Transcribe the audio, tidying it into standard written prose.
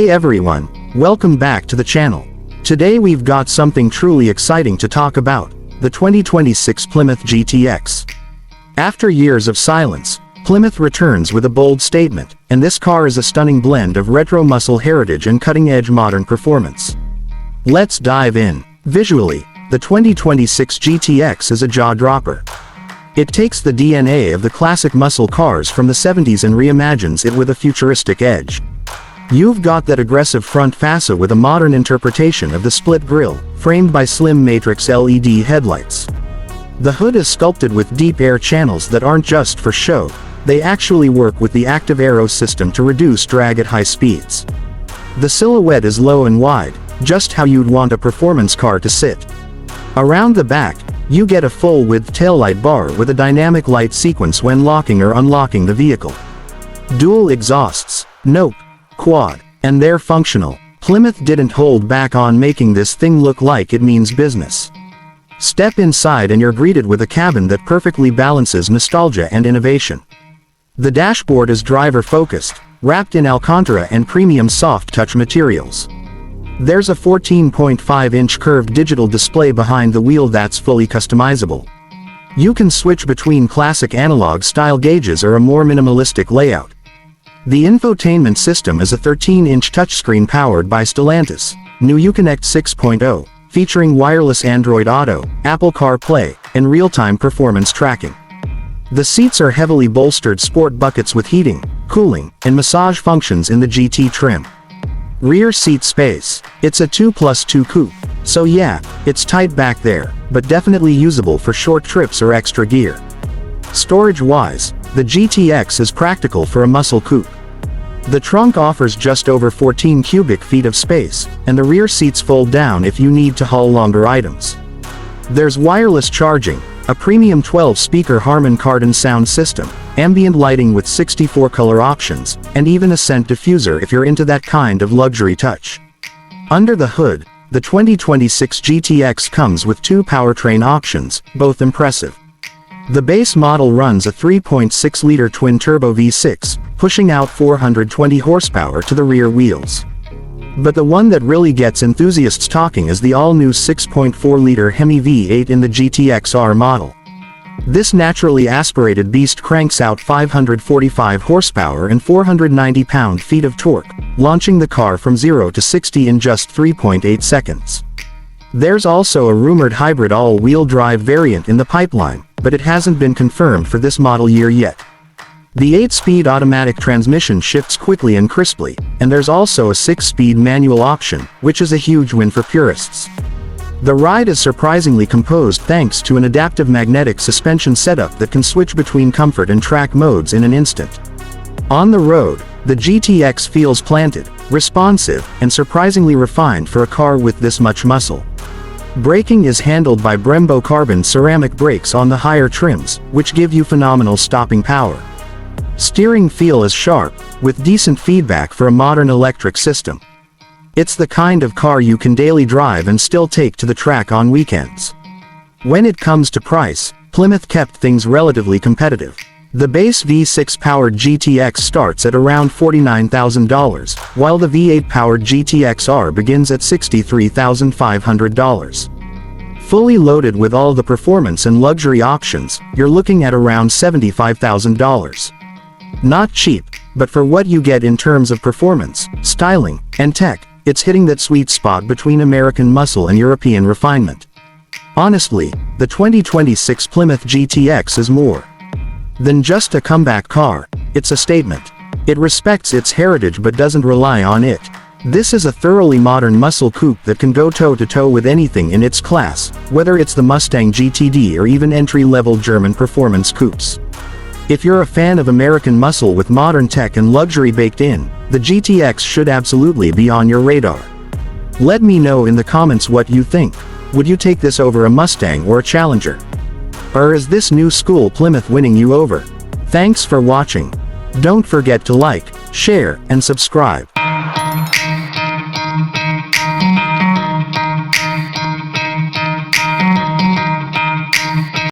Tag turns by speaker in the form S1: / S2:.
S1: Hey everyone, welcome back to the channel. Today we've got something truly exciting to talk about, the 2026 Plymouth GTX. After years of silence, Plymouth returns with a bold statement, and this car is a stunning blend of retro muscle heritage and cutting-edge modern performance. Let's dive in. Visually, the 2026 GTX is a jaw-dropper. It takes the DNA of the classic muscle cars from the 70s and reimagines it with a futuristic edge. You've got that aggressive front fascia with a modern interpretation of the split grille, framed by slim matrix LED headlights. The hood is sculpted with deep air channels that aren't just for show, they actually work with the active aero system to reduce drag at high speeds. The silhouette is low and wide, just how you'd want a performance car to sit. Around the back, you get a full-width taillight bar with a dynamic light sequence when locking or unlocking the vehicle. Dual exhausts, nope, quad, and they're functional. Plymouth didn't hold back on making this thing look like it means business. Step inside and you're greeted with a cabin that perfectly balances nostalgia and innovation. The dashboard is driver-focused, wrapped in Alcantara and premium soft-touch materials. There's a 14.5-inch curved digital display behind the wheel that's fully customizable. You can switch between classic analog-style gauges or a more minimalistic layout. The infotainment system is a 13-inch touchscreen powered by Stellantis' new Uconnect 6.0, featuring wireless Android Auto, Apple CarPlay, and real-time performance tracking. The seats are heavily bolstered sport buckets with heating, cooling, and massage functions in the GT trim. Rear seat space. It's a 2+2 coupe, so yeah, it's tight back there, but definitely usable for short trips or extra gear. Storage-wise, the GTX is practical for a muscle coupe. The trunk offers just over 14 cubic feet of space, and the rear seats fold down if you need to haul longer items. There's wireless charging, a premium 12-speaker Harman Kardon sound system, ambient lighting with 64 color options, and even a scent diffuser if you're into that kind of luxury touch. Under the hood, the 2026 GTX comes with two powertrain options, both impressive. The base model runs a 3.6-liter twin-turbo V6, pushing out 420 horsepower to the rear wheels. But the one that really gets enthusiasts talking is the all-new 6.4-liter Hemi V8 in the GTX-R model. This naturally aspirated beast cranks out 545 horsepower and 490 pound-feet of torque, launching the car from 0 to 60 in just 3.8 seconds. There's also a rumored hybrid all-wheel drive variant in the pipeline, but it hasn't been confirmed for this model year yet. The 8-speed automatic transmission shifts quickly and crisply, and there's also a 6-speed manual option, which is a huge win for purists. The ride is surprisingly composed thanks to an adaptive magnetic suspension setup that can switch between comfort and track modes in an instant. On the road, the GTX feels planted, responsive, and surprisingly refined for a car with this much muscle. Braking is handled by Brembo carbon ceramic brakes on the higher trims, which give you phenomenal stopping power. Steering feel is sharp, with decent feedback for a modern electric system. It's the kind of car you can daily drive and still take to the track on weekends. When it comes to price, Plymouth kept things relatively competitive. The base V6-powered GTX starts at around $49,000, while the V8-powered GTX-R begins at $63,500. Fully loaded with all the performance and luxury options, you're looking at around $75,000. Not cheap, but for what you get in terms of performance, styling, and tech, it's hitting that sweet spot between American muscle and European refinement. Honestly, the 2026 Plymouth GTX is more than just a comeback car, it's a statement. It respects its heritage but doesn't rely on it. This is a thoroughly modern muscle coupe that can go toe-to-toe with anything in its class, whether it's the Mustang GTD or even entry-level German performance coupes. If you're a fan of American muscle with modern tech and luxury baked in, the GTX should absolutely be on your radar. Let me know in the comments what you think. Would you take this over a Mustang or a Challenger? Or is this new school Plymouth winning you over? Thanks for watching. Don't forget to like, share, and subscribe.